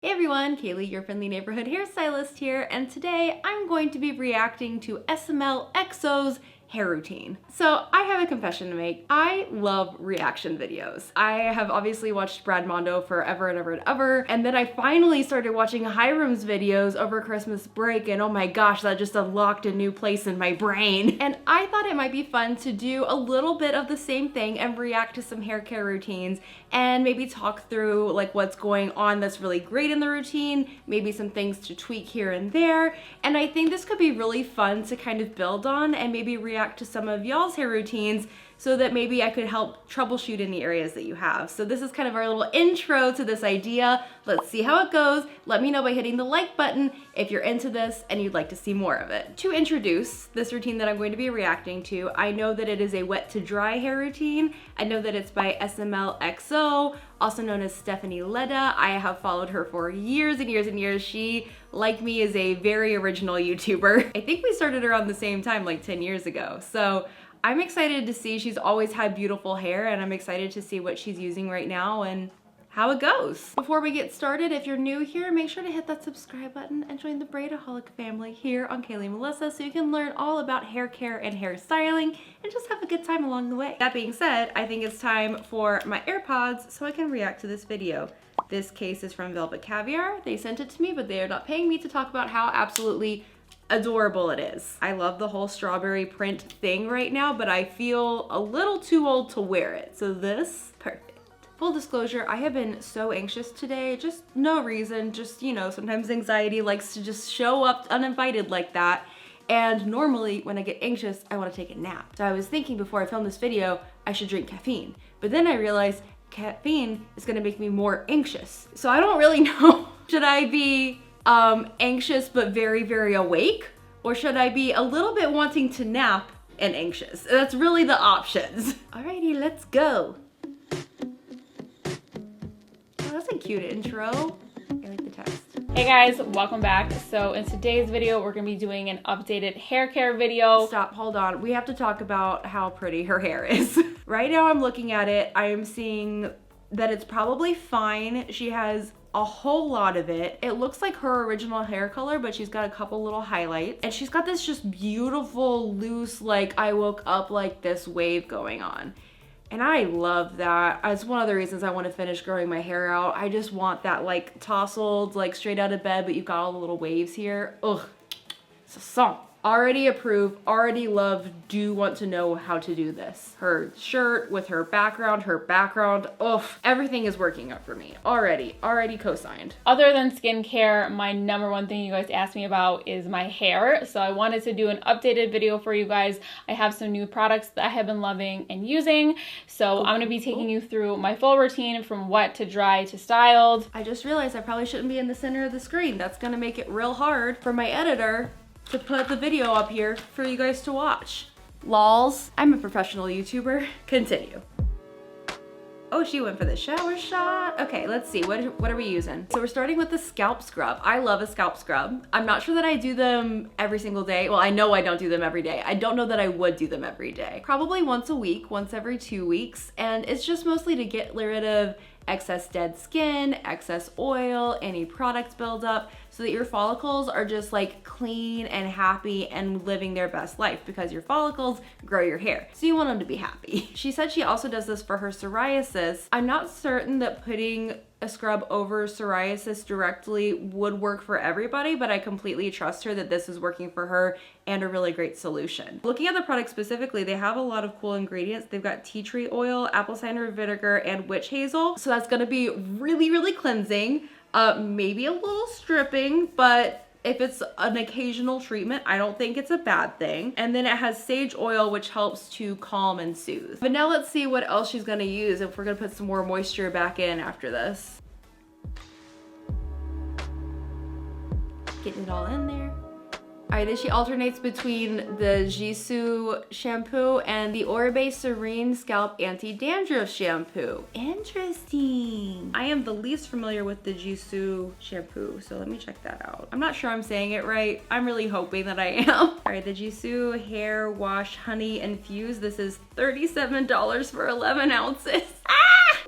Hey everyone, Kaylee, your friendly neighborhood hairstylist here, and today I'm going to be reacting to SML EXO's hair routine. So I have a confession to make. I love reaction videos. I have obviously watched Brad Mondo forever and ever and ever, and then I finally started watching Hiram's videos over Christmas break, and oh my gosh, that just unlocked a new place in my brain. And I thought it might be fun to do a little bit of the same thing and react to some hair care routines and maybe talk through like what's going on that's really great in the routine, maybe some things to tweak here and there. And I think this could be really fun to kind of build on and maybe react to some of y'all's hair routines so that maybe I could help troubleshoot in the areas that you have. So this is kind of our little intro to this idea. Let's see how it goes. Let me know by hitting the like button if you're into this and you'd like to see more of it. To introduce this routine that I'm going to be reacting to, I know that it is a wet to dry hair routine. I know that it's by SML EXO, also known as Stephanie Leda. I have followed her for years and years and years. She, like me, is a very original YouTuber. I think we started around the same time, like 10 years ago. So I'm excited to see. She's always had beautiful hair, and I'm excited to see what she's using right now and how it goes. Before we get started, if you're new here, make sure to hit that subscribe button and join the Braidaholic family here on Kayley Melissa so you can learn all about hair care and hairstyling and just have a good time along the way. That being said, I think it's time for my AirPods so I can react to this video. This case is from Velvet Caviar. They sent it to me, but they are not paying me to talk about how absolutely adorable it is. I love the whole strawberry print thing right now, but I feel a little too old to wear it. So this, perfect. Full disclosure, I have been so anxious today, just no reason, just, you know, sometimes anxiety likes to just show up uninvited like that. And normally when I get anxious, I want to take a nap. So I was thinking before I filmed this video, I should drink caffeine. But then I realized caffeine is gonna make me more anxious. So I don't really know. Should I be anxious but very, very awake? Or should I be a little bit wanting to nap and anxious? That's really the options. Alrighty, let's go. Oh, that's a cute intro. I like the text. Hey guys, welcome back. So in today's video, we're gonna be doing an updated hair care video. Stop, hold on. We have to talk about how pretty her hair is. Right now I'm looking at it, I am seeing that it's probably fine. She has a whole lot of it. It looks like her original hair color, but she's got a couple little highlights. And she's got this just beautiful, loose, like I woke up like this wave going on. And I love that. It's one of the reasons I want to finish growing my hair out. I just want that like tousled, like straight out of bed, but you've got all the little waves here. Ugh, it's a song. Already approve, already love, do want to know how to do this. Her shirt with her background, ugh, everything is working out for me. Already co-signed. Other than skincare, my number one thing you guys asked me about is my hair. So I wanted to do an updated video for you guys. I have some new products that I have been loving and using. So I'm gonna be taking you through my full routine from wet to dry to styled. I just realized I probably shouldn't be in the center of the screen. That's gonna make it real hard for my editor to put the video up here for you guys to watch. Lols, I'm a professional YouTuber. Continue. Oh, she went for the shower shot. Okay, let's see, what are we using? So we're starting with the scalp scrub. I love a scalp scrub. I'm not sure that I do them every single day. Well, I know I don't do them every day. I don't know that I would do them every day. Probably once a week, once every 2 weeks. And it's just mostly to get rid of excess dead skin, excess oil, any product buildup, so that your follicles are just like clean and happy and living their best life, because your follicles grow your hair. So you want them to be happy. She said she also does this for her psoriasis. I'm not certain that putting a scrub over psoriasis directly would work for everybody, but I completely trust her that this is working for her and a really great solution. Looking at the product specifically, they have a lot of cool ingredients. They've got tea tree oil, apple cider vinegar, and witch hazel. So that's gonna be really, really cleansing. Maybe a little stripping, but if it's an occasional treatment, I don't think it's a bad thing. And then it has sage oil, which helps to calm and soothe. But now let's see what else she's gonna use if we're gonna put some more moisture back in after this. Getting it all in there. All right, then she alternates between the Gisou shampoo and the Oribe Serene Scalp Anti-Dandruff shampoo. Interesting. I am the least familiar with the Gisou shampoo, so let me check that out. I'm not sure I'm saying it right. I'm really hoping that I am. All right, the Gisou Hair Wash Honey Infused. This is $37 for 11 ounces. Ah!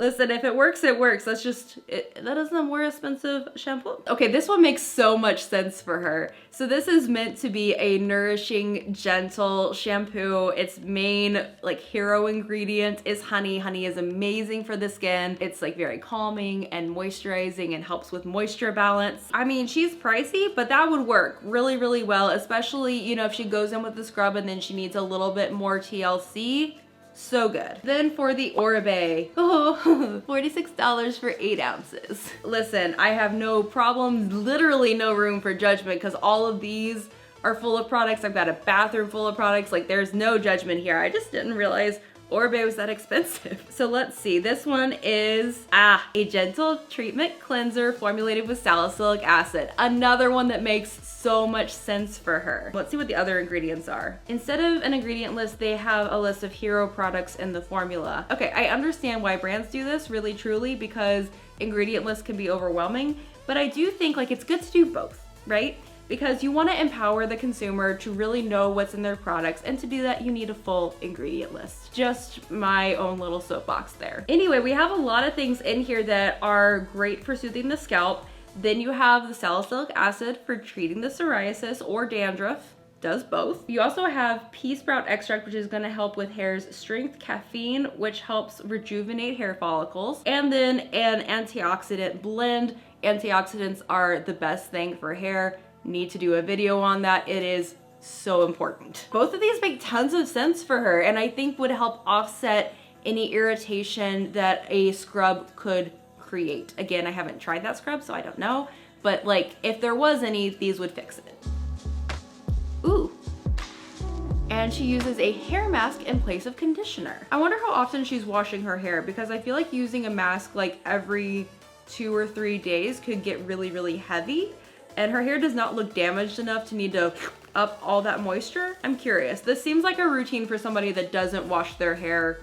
Listen, if it works, it works. That's just, that is a more expensive shampoo. Okay, this one makes so much sense for her. So this is meant to be a nourishing, gentle shampoo. Its main like hero ingredient is honey. Honey is amazing for the skin. It's like very calming and moisturizing and helps with moisture balance. I mean, she's pricey, but that would work really, really well, especially, you know, if she goes in with the scrub and then she needs a little bit more TLC. So good. Then for the Oribe, oh, $46 for 8 ounces. Listen, I have no problem, literally no room for judgment, because all of these are full of products. I've got a bathroom full of products. Like, there's no judgment here. I just didn't realize Oribe was that expensive. So let's see, this one is a gentle treatment cleanser formulated with salicylic acid. Another one that makes so much sense for her. Let's see what the other ingredients are. Instead of an ingredient list, they have a list of hero products in the formula. Okay, I understand why brands do this, really truly, because ingredient lists can be overwhelming, but I do think like it's good to do both, right? Because you want to empower the consumer to really know what's in their products, and to do that you need a full ingredient list. Just my own little soapbox there. Anyway, we have a lot of things in here that are great for soothing the scalp. Then you have the salicylic acid for treating the psoriasis or dandruff. Does both. You also have pea sprout extract, which is going to help with hair's strength, caffeine, which helps rejuvenate hair follicles, and then an antioxidant blend. Antioxidants are the best thing for hair. Need to do a video on that. It is so important. Both of these make tons of sense for her, and I think would help offset any irritation that a scrub could create. Again, I haven't tried that scrub, so I don't know, but like if there was any, these would fix it. Ooh. And she uses a hair mask in place of conditioner. I wonder how often she's washing her hair, because I feel like using a mask like every 2 or 3 days could get really, really heavy. And her hair does not look damaged enough to need to up all that moisture. I'm curious. This seems like a routine for somebody that doesn't wash their hair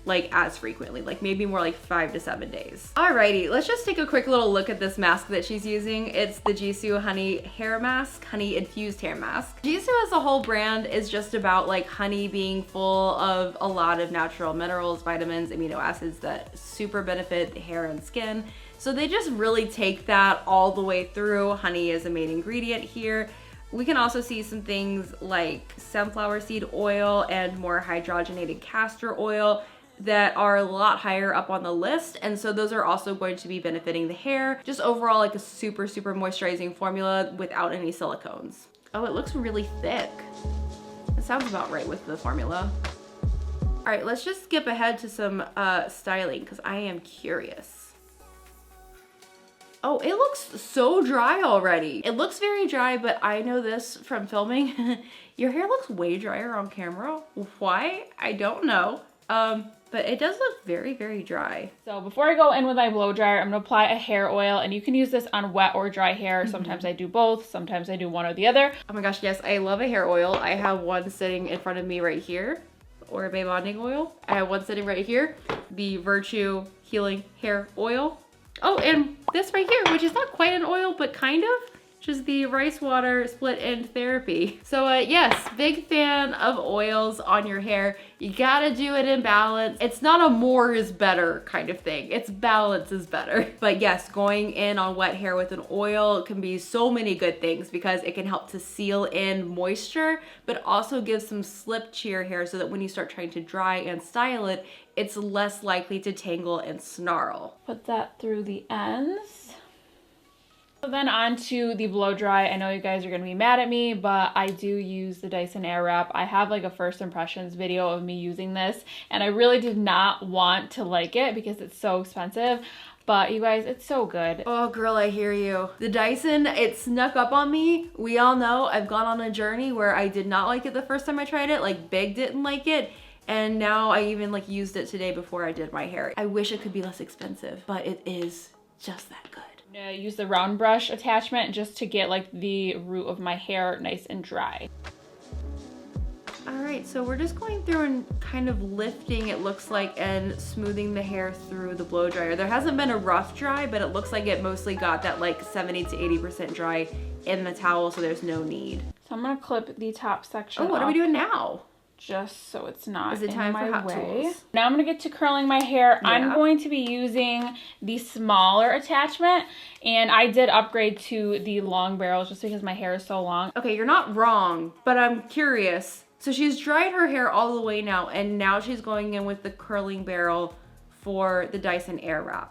like as frequently, like maybe more like 5 to 7 days. Alrighty, let's just take a quick little look at this mask that she's using. It's the Gisou Honey Hair Mask, Honey Infused Hair Mask. Gisou as a whole brand is just about like honey being full of a lot of natural minerals, vitamins, amino acids that super benefit the hair and skin. So they just really take that all the way through. Honey is a main ingredient here. We can also see some things like sunflower seed oil and more hydrogenated castor oil that are a lot higher up on the list. And so those are also going to be benefiting the hair. Just overall like a super, super moisturizing formula without any silicones. Oh, it looks really thick. It sounds about right with the formula. All right, let's just skip ahead to some styling because I am curious. Oh, it looks so dry already. It looks very dry, but I know this from filming. Your hair looks way drier on camera. Why? I don't know. But it does look very, very dry. So before I go in with my blow dryer, I'm gonna apply a hair oil, and you can use this on wet or dry hair. Sometimes I do both, sometimes I do one or the other. Oh my gosh, yes, I love a hair oil. I have one sitting in front of me right here, Oribe bonding oil. I have one sitting right here, the Virtue Healing Hair Oil. Oh, and this right here, which is not quite an oil, but kind of, which is the rice water split end therapy. So yes, big fan of oils on your hair. You gotta do it in balance. It's not a more is better kind of thing. It's balance is better. But yes, going in on wet hair with an oil can be so many good things because it can help to seal in moisture, but also give some slip to your hair so that when you start trying to dry and style it, it's less likely to tangle and snarl. Put that through the ends. So then on to the blow dry. I know you guys are gonna be mad at me, but I do use the Dyson Airwrap. I have like a first impressions video of me using this, and I really did not want to like it because it's so expensive. But you guys, it's so good. Oh girl, I hear you. The Dyson, it snuck up on me. We all know I've gone on a journey where I did not like it the first time I tried it, like Big didn't like it. And now I even like used it today before I did my hair. I wish it could be less expensive, but it is just that good. I'm gonna use the round brush attachment just to get like the root of my hair nice and dry. All right, so we're just going through and kind of lifting, it looks like, and smoothing the hair through the blow dryer. There hasn't been a rough dry, but it looks like it mostly got that like 70 to 80% dry in the towel, so there's no need. So I'm gonna clip the top section Oh, what are we doing now? just so it's not Is it in time my for hot way. tools? Now I'm gonna get to curling my hair. Yeah. I'm going to be using the smaller attachment, and I did upgrade to the long barrels just because my hair is so long. Okay, you're not wrong, but I'm curious. So she's dried her hair all the way now, and now she's going in with the curling barrel for the Dyson Airwrap.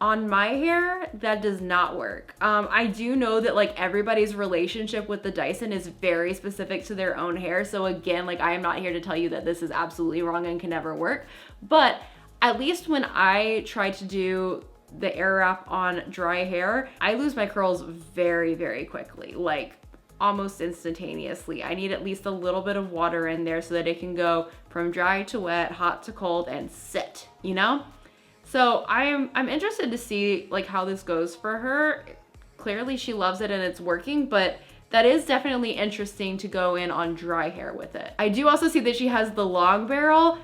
On my hair, that does not work. I do know that like everybody's relationship with the Dyson is very specific to their own hair. So again, like I am not here to tell you that this is absolutely wrong and can never work. But at least when I try to do the Airwrap on dry hair, I lose my curls very, very quickly, like almost instantaneously. I need at least a little bit of water in there so that it can go from dry to wet, hot to cold, and sit, you know? So I'm interested to see like how this goes for her. Clearly she loves it and it's working, but that is definitely interesting to go in on dry hair with it. I do also see that she has the long barrel.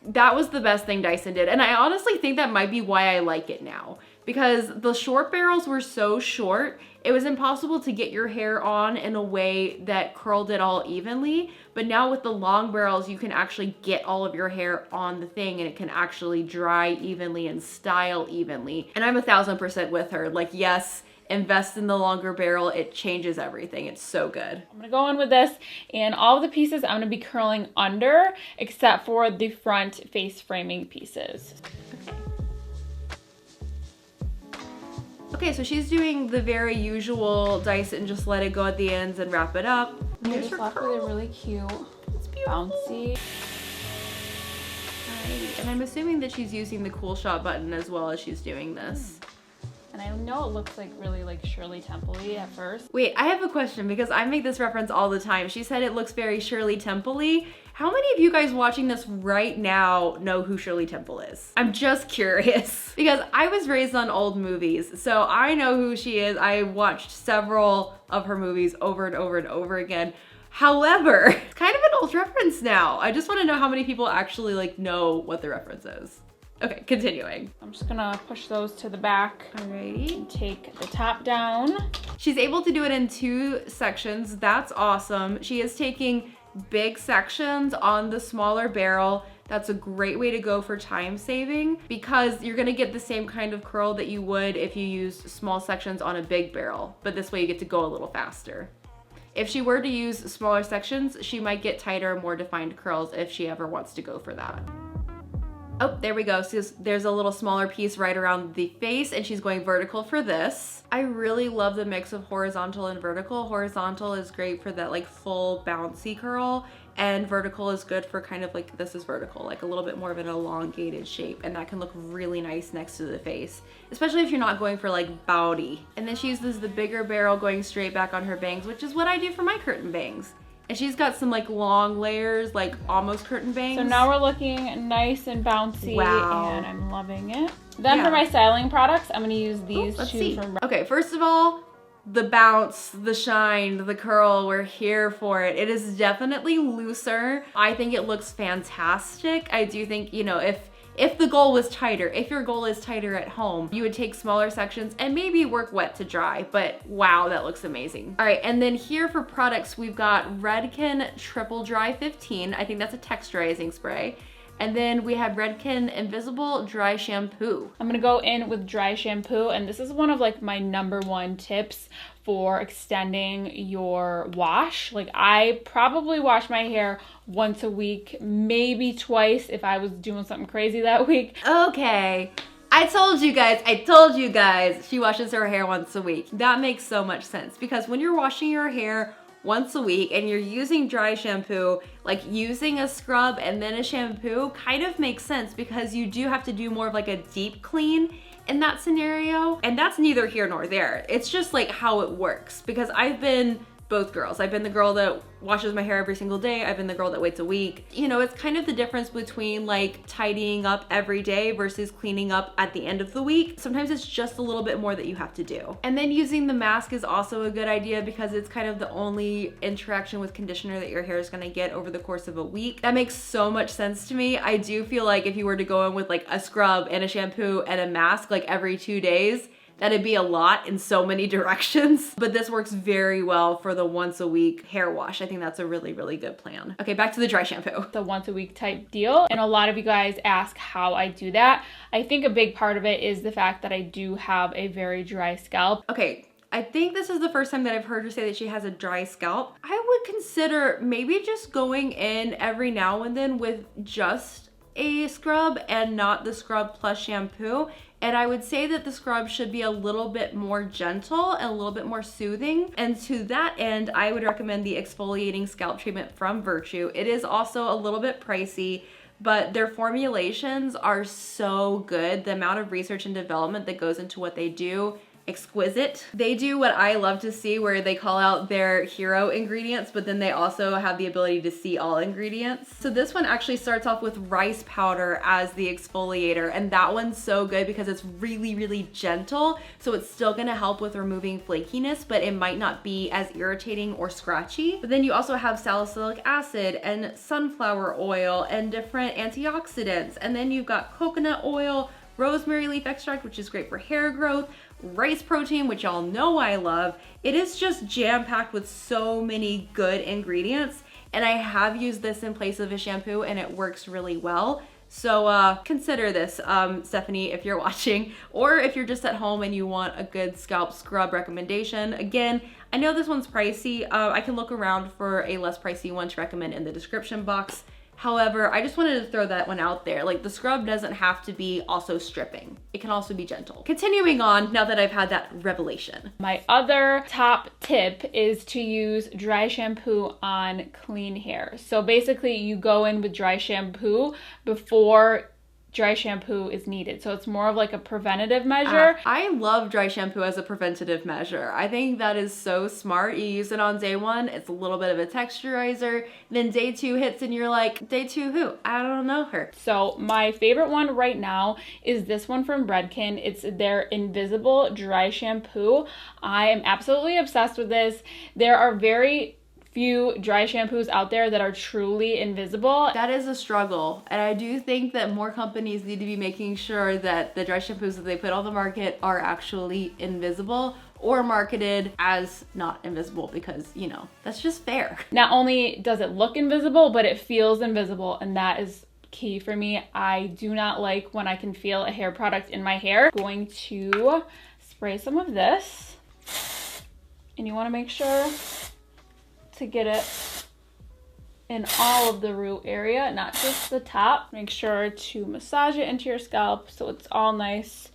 That was the best thing Dyson did. And I honestly think that might be why I like it now, because the short barrels were so short, it was impossible to get your hair on in a way that curled it all evenly. But now with the long barrels, you can actually get all of your hair on the thing and it can actually dry evenly and style evenly. And I'm 1000% with her. Like, yes, invest in the longer barrel. It changes everything. It's so good. I'm gonna go in with this, and all of the pieces I'm gonna be curling under except for the front face framing pieces. Okay, so she's doing the very usual Dyson, just let it go at the ends and wrap it up. I Here's just her left with curl. a really cute, It's beautiful. bouncy. Alrighty, and I'm assuming that she's using the Cool Shot button as well as she's doing this. And I know it looks like really like Shirley Temple-y at first. Wait, I have a question because I make this reference all the time. She said it looks very Shirley Temple-y. How many of you guys watching this right now know who Shirley Temple is? I'm just curious because I was raised on old movies, so I know who she is. I watched several of her movies over and over and over again. However, it's kind of an old reference now. I just want to know how many people actually like know what the reference is. Okay, continuing. I'm just gonna push those to the back. Alrighty. And take the top down. She's able to do it in 2 sections. That's awesome. She is taking big sections on the smaller barrel. That's a great way to go for time saving because you're gonna get the same kind of curl that you would if you used small sections on a big barrel, but this way you get to go a little faster. If she were to use smaller sections, she might get tighter, more defined curls if she ever wants to go for that. Oh, there we go. So there's a little smaller piece right around the face and she's going vertical for this. I really love the mix of horizontal and vertical. Horizontal is great for that like full bouncy curl, and vertical is good for kind of like, this is vertical, like a little bit more of an elongated shape, and that can look really nice next to the face, especially if you're not going for like bowdy. And then she uses the bigger barrel going straight back on her bangs, which is what I do for my curtain bangs. And she's got some like long layers, like almost curtain bangs. So now we're looking nice and bouncy. Wow. And I'm loving it. Then Yeah. for my styling products, I'm gonna use these Let's two see. from Okay, first of all, the bounce, the shine, the curl, we're here for it. It is definitely looser. I think it looks fantastic. I do think, you know, if the goal was tighter, if your goal is tighter at home, you would take smaller sections and maybe work wet to dry, but wow, that looks amazing. All right, and then here for products, we've got Redken Triple Dry 15. I think that's a texturizing spray. And then we have Redken Invisible Dry Shampoo. I'm gonna go in with dry shampoo, and this is one of like my #1 tips for extending your wash. Like I probably wash my hair once a week, maybe twice if I was doing something crazy that week. Okay. I told you guys, she washes her hair once a week. That makes so much sense because when you're washing your hair once a week and you're using dry shampoo, like using a scrub and then a shampoo kind of makes sense because you do have to do more of like a deep clean in that scenario. And that's neither here nor there. It's just like how it works because I've been both girls. I've been the girl that washes my hair every single day. I've been the girl that waits a week. You know, it's kind of the difference between like tidying up every day versus cleaning up at the end of the week. Sometimes it's just a little bit more that you have to do. And then using the mask is also a good idea because it's kind of the only interaction with conditioner that your hair is gonna get over the course of a week. That makes so much sense to me. I do feel like if you were to go in with like a scrub and a shampoo and a mask like every 2 days, that'd be a lot in so many directions. But this works very well for the once a week hair wash. I think that's a really, really good plan. Okay, back to the dry shampoo. The once a week type deal. And a lot of you guys ask how I do that. I think a big part of it is the fact that I do have a very dry scalp. Okay, I think this is the first time that I've heard her say that she has a dry scalp. I would consider maybe just going in every now and then with just a scrub and not the scrub plus shampoo. And I would say that the scrub should be a little bit more gentle and a little bit more soothing. And to that end, I would recommend the exfoliating scalp treatment from Virtue. It is also a little bit pricey, but their formulations are so good. The amount of research and development that goes into what they do, exquisite. They do what I love to see, where they call out their hero ingredients, but then they also have the ability to see all ingredients. So this one actually starts off with rice powder as the exfoliator, and that one's so good because it's really, really gentle. So it's still gonna help with removing flakiness, but it might not be as irritating or scratchy. But then you also have salicylic acid and sunflower oil and different antioxidants. And then you've got coconut oil, rosemary leaf extract, which is great for hair growth, rice protein, which y'all know I love. It is just jam-packed with so many good ingredients, and I have used this in place of a shampoo and it works really well. So consider this, Stephanie, if you're watching, or if you're just at home and you want a good scalp scrub recommendation. Again, I know this one's pricey. I can look around for a less pricey one to recommend in the description box. However, I just wanted to throw that one out there. Like, the scrub doesn't have to be also stripping. It can also be gentle. Continuing on, now that I've had that revelation. My other top tip is to use dry shampoo on clean hair. So basically you go in with dry shampoo before dry shampoo is needed. So it's more of like a preventative measure. I love dry shampoo as a preventative measure. I think that is so smart. You use it on day one, it's a little bit of a texturizer. Then day two hits and you're like, day two who? I don't know her. So my favorite one right now is this one from Redken. It's their Invisible Dry Shampoo. I am absolutely obsessed with this. There are very few dry shampoos out there that are truly invisible. That is a struggle, and I do think that more companies need to be making sure that the dry shampoos that they put on the market are actually invisible or marketed as not invisible, because, you know, that's just fair. Not only does it look invisible, but it feels invisible, and that is key for me. I do not like when I can feel a hair product in my hair. I'm going to spray some of this, and you want to make sure to get it in all of the root area, not just the top. Make sure to massage it into your scalp so it's all nice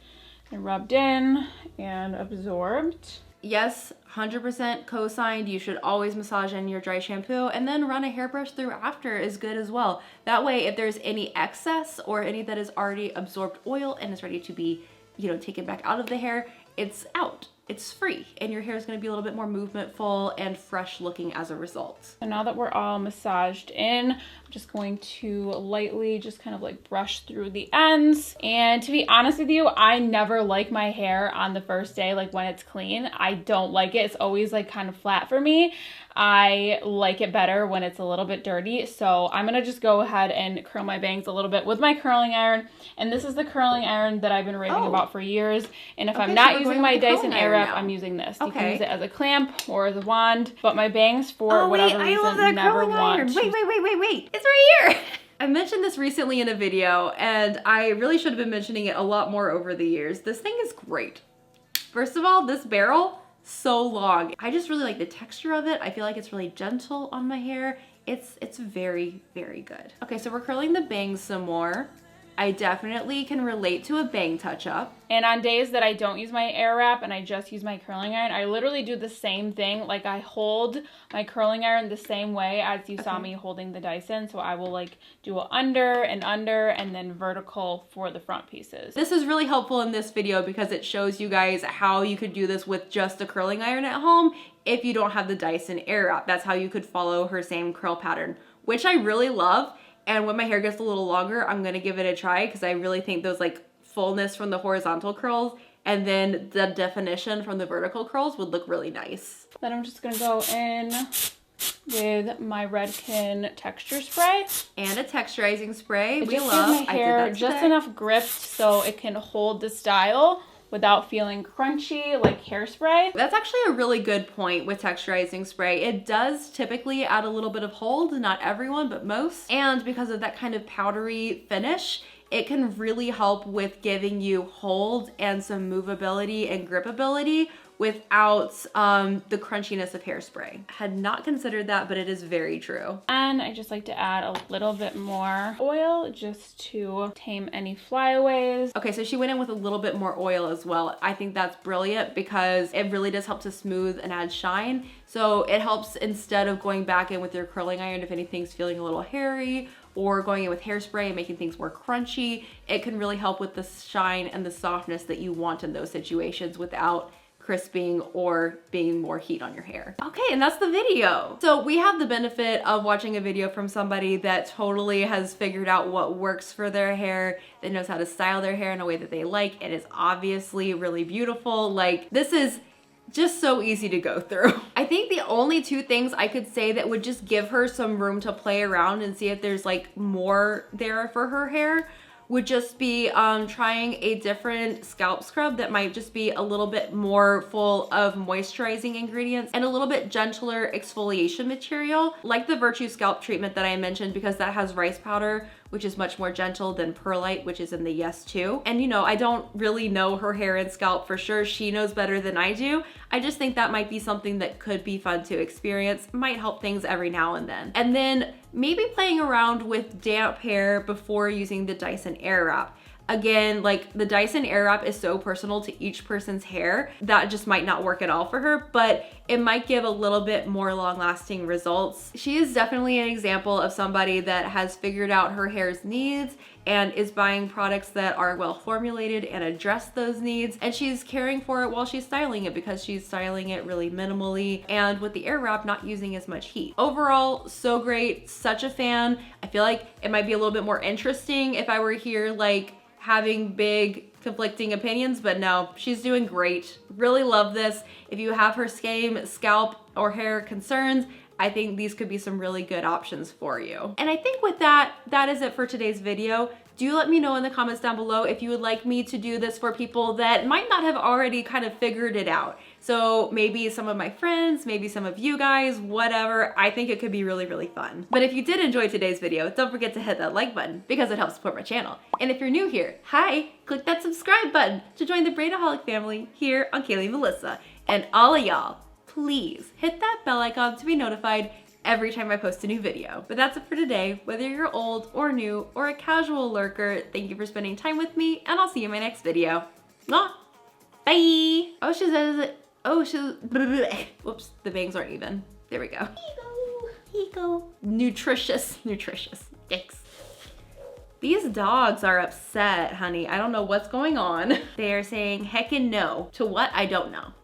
and rubbed in and absorbed. Yes, 100% co-signed. You should always massage in your dry shampoo and then run a hairbrush through after is good as well. That way, if there's any excess or any that is already absorbed oil and is ready to be, you know, taken back out of the hair, it's out. It's free, and your hair is going to be a little bit more movementful and fresh looking as a result. So now that we're all massaged in, I'm just going to lightly just kind of like brush through the ends. And to be honest with you, I never like my hair on the first day, like when it's clean. I don't like it. It's always like kind of flat for me. I like it better when it's a little bit dirty. So I'm gonna just go ahead and curl my bangs a little bit with my curling iron. And this is the curling iron that I've been raving about for years. And if I'm not using my Dyson Airwrap, I'm using this. You can use it as a clamp or as a wand. But my bangs, for whatever reason, never want to. Wait. It's right here. I mentioned this recently in a video, and I really should have been mentioning it a lot more over the years. This thing is great. First of all, this barrel, so long. I just really like the texture of it. I feel like it's really gentle on my hair. It's very, very good. Okay, so we're curling the bangs some more. I definitely can relate to a bang touch-up. And on days that I don't use my Airwrap and I just use my curling iron, I literally do the same thing. Like, I hold my curling iron the same way as you saw me holding the Dyson. So I will like do a under and then vertical for the front pieces. This is really helpful in this video because it shows you guys how you could do this with just a curling iron at home if you don't have the Dyson Airwrap. That's how you could follow her same curl pattern, which I really love. And when my hair gets a little longer, I'm gonna give it a try because I really think those like fullness from the horizontal curls and then the definition from the vertical curls would look really nice. Then I'm just gonna go in with my Redken texture spray. And a texturizing spray. It just gives my hair just enough grip so it can hold the style without feeling crunchy like hairspray. That's actually a really good point with texturizing spray. It does typically add a little bit of hold, not everyone, but most. And because of that kind of powdery finish, it can really help with giving you hold and some movability and gripability without the crunchiness of hairspray. Had not considered that, but it is very true. And I just like to add a little bit more oil just to tame any flyaways. Okay, so she went in with a little bit more oil as well. I think that's brilliant because it really does help to smooth and add shine. So it helps instead of going back in with your curling iron if anything's feeling a little hairy, or going in with hairspray and making things more crunchy, it can really help with the shine and the softness that you want in those situations without crisping or being more heat on your hair. Okay, and that's the video. So we have the benefit of watching a video from somebody that totally has figured out what works for their hair, that knows how to style their hair in a way that they like. It is obviously really beautiful. Like, this is just so easy to go through. I think the only two things I could say that would just give her some room to play around and see if there's like more there for her hair would just be trying a different scalp scrub that might just be a little bit more full of moisturizing ingredients and a little bit gentler exfoliation material, like the Virtue scalp treatment that I mentioned, because that has rice powder, which is much more gentle than perlite, which is in the Yes To. And you know, I don't really know her hair and scalp for sure. She knows better than I do. I just think that might be something that could be fun to experience, might help things every now and then. And then maybe playing around with damp hair before using the Dyson Airwrap. Again, like the Dyson Airwrap is so personal to each person's hair that just might not work at all for her, but it might give a little bit more long-lasting results. She is definitely an example of somebody that has figured out her hair's needs and is buying products that are well formulated and address those needs, and she's caring for it while she's styling it because she's styling it really minimally and with the Airwrap not using as much heat. Overall, so great, such a fan. I feel like it might be a little bit more interesting if I were here like having big conflicting opinions, but no, she's doing great. Really love this. If you have her same scalp or hair concerns, I think these could be some really good options for you. And I think with that, that is it for today's video. Do let me know in the comments down below if you would like me to do this for people that might not have already kind of figured it out. So maybe some of my friends, maybe some of you guys, whatever. I think it could be really, really fun. But if you did enjoy today's video, don't forget to hit that like button because it helps support my channel. And if you're new here, hi, click that subscribe button to join the Braidaholic family here on Kayley Melissa. And all of y'all, please hit that bell icon to be notified every time I post a new video. But that's it for today. Whether you're old or new or a casual lurker, thank you for spending time with me, and I'll see you in my next video. Mwah! Bye! Oh, she says it. Oh, whoops, the bangs aren't even. There we go. Here you go. Nutritious, nutritious. Yikes. These dogs are upset, honey. I don't know what's going on. They are saying heckin' no. To what? I don't know.